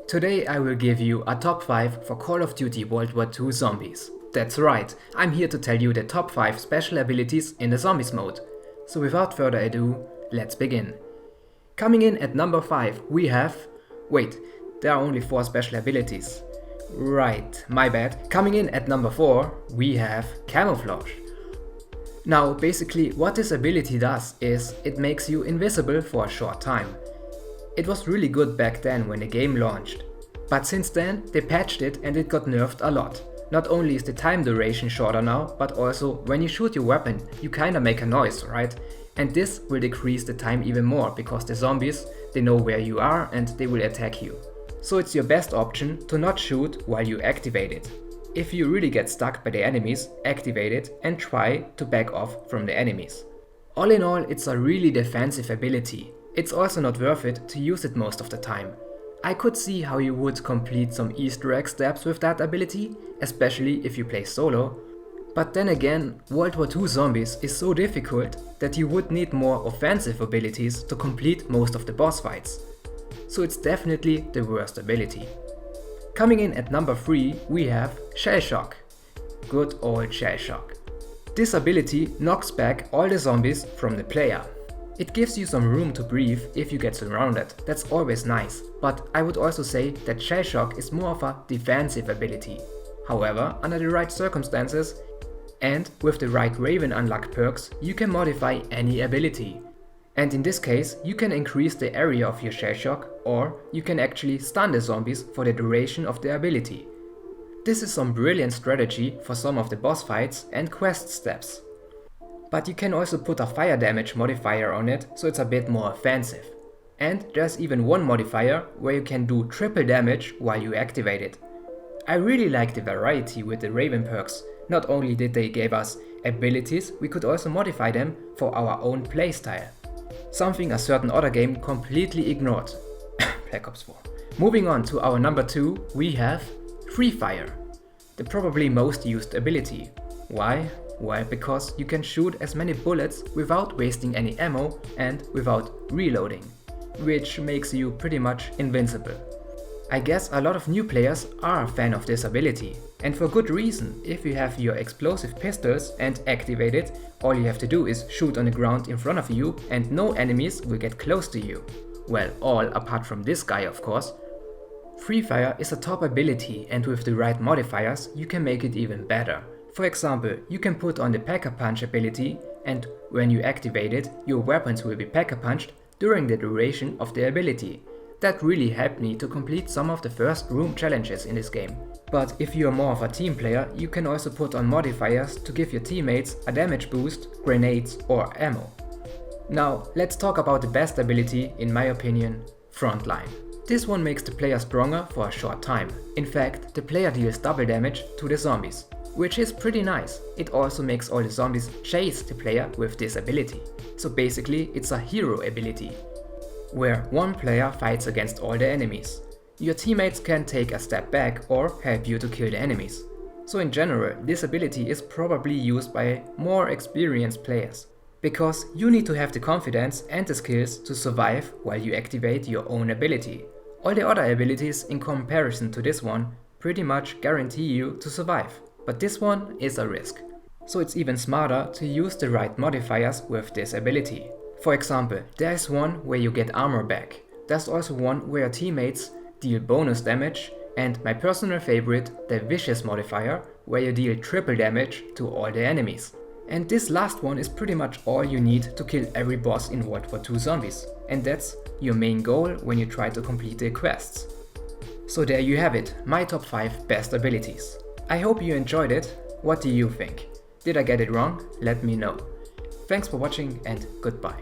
Today I will give you a top 5 for Call of Duty World War II Zombies. That's right, I'm here to tell you the top 5 special abilities in the Zombies mode. So without further ado, let's begin. Coming in at number 5 we have... Wait, there are only 4 special abilities. Right, my bad. Coming in at number 4 we have Camouflage. Now basically what this ability does is it makes you invisible for a short time. It was really good back then when the game launched. But since then they patched it and it got nerfed a lot. Not only is the time duration shorter now, but also when you shoot your weapon you kinda make a noise, right? And this will decrease the time even more because the zombies, they know where you are and they will attack you. So it's your best option to not shoot while you activate it. If you really get stuck by the enemies, activate it and try to back off from the enemies. All in all, it's a really defensive ability. It's also not worth it to use it most of the time. I could see how you would complete some Easter egg steps with that ability, especially if you play solo. But then again, World War II Zombies is so difficult that you would need more offensive abilities to complete most of the boss fights. So it's definitely the worst ability. Coming in at number 3 we have Shellshock. Good old Shellshock. This ability knocks back all the zombies from the player. It gives you some room to breathe if you get surrounded, that's always nice, but I would also say that Shellshock is more of a defensive ability. However, under the right circumstances and with the right Raven unlock perks, you can modify any ability. And in this case, you can increase the area of your Shellshock, or you can actually stun the zombies for the duration of the ability. This is some brilliant strategy for some of the boss fights and quest steps. But you can also put a fire damage modifier on it, so it's a bit more offensive. And there's even one modifier where you can do triple damage while you activate it. I really like the variety with the Raven perks. Not only did they give us abilities, we could also modify them for our own playstyle. Something a certain other game completely ignored. Spec Ops 4. Moving on to our number 2, we have Free Fire. The probably most used ability. Why? Well, because you can shoot as many bullets without wasting any ammo and without reloading, which makes you pretty much invincible. I guess a lot of new players are a fan of this ability, and for good reason. If you have your explosive pistols and activate it, all you have to do is shoot on the ground in front of you and no enemies will get close to you. Well, all apart from this guy of course. Free Fire is a top ability and with the right modifiers you can make it even better. For example, you can put on the Pack-a-Punch ability and when you activate it, your weapons will be Pack-a-Punched during the duration of the ability. That really helped me to complete some of the first room challenges in this game. But if you are more of a team player, you can also put on modifiers to give your teammates a damage boost, grenades or ammo. Now let's talk about the best ability, in my opinion, Frontline. This one makes the player stronger for a short time. In fact, the player deals double damage to the zombies, which is pretty nice. It also makes all the zombies chase the player with this ability. So basically it's a hero ability, where one player fights against all the enemies. Your teammates can take a step back or help you to kill the enemies. So in general, this ability is probably used by more experienced players, because you need to have the confidence and the skills to survive while you activate your own ability. All the other abilities in comparison to this one pretty much guarantee you to survive, but this one is a risk. So it's even smarter to use the right modifiers with this ability. For example, there's one where you get armor back. There's also one where your teammates deal bonus damage, and my personal favorite, the vicious modifier, where you deal triple damage to all the enemies. And this last one is pretty much all you need to kill every boss in World War II Zombies. And that's your main goal when you try to complete the quests. So there you have it, my top 5 best abilities. I hope you enjoyed it. What do you think? Did I get it wrong? Let me know. Thanks for watching and goodbye.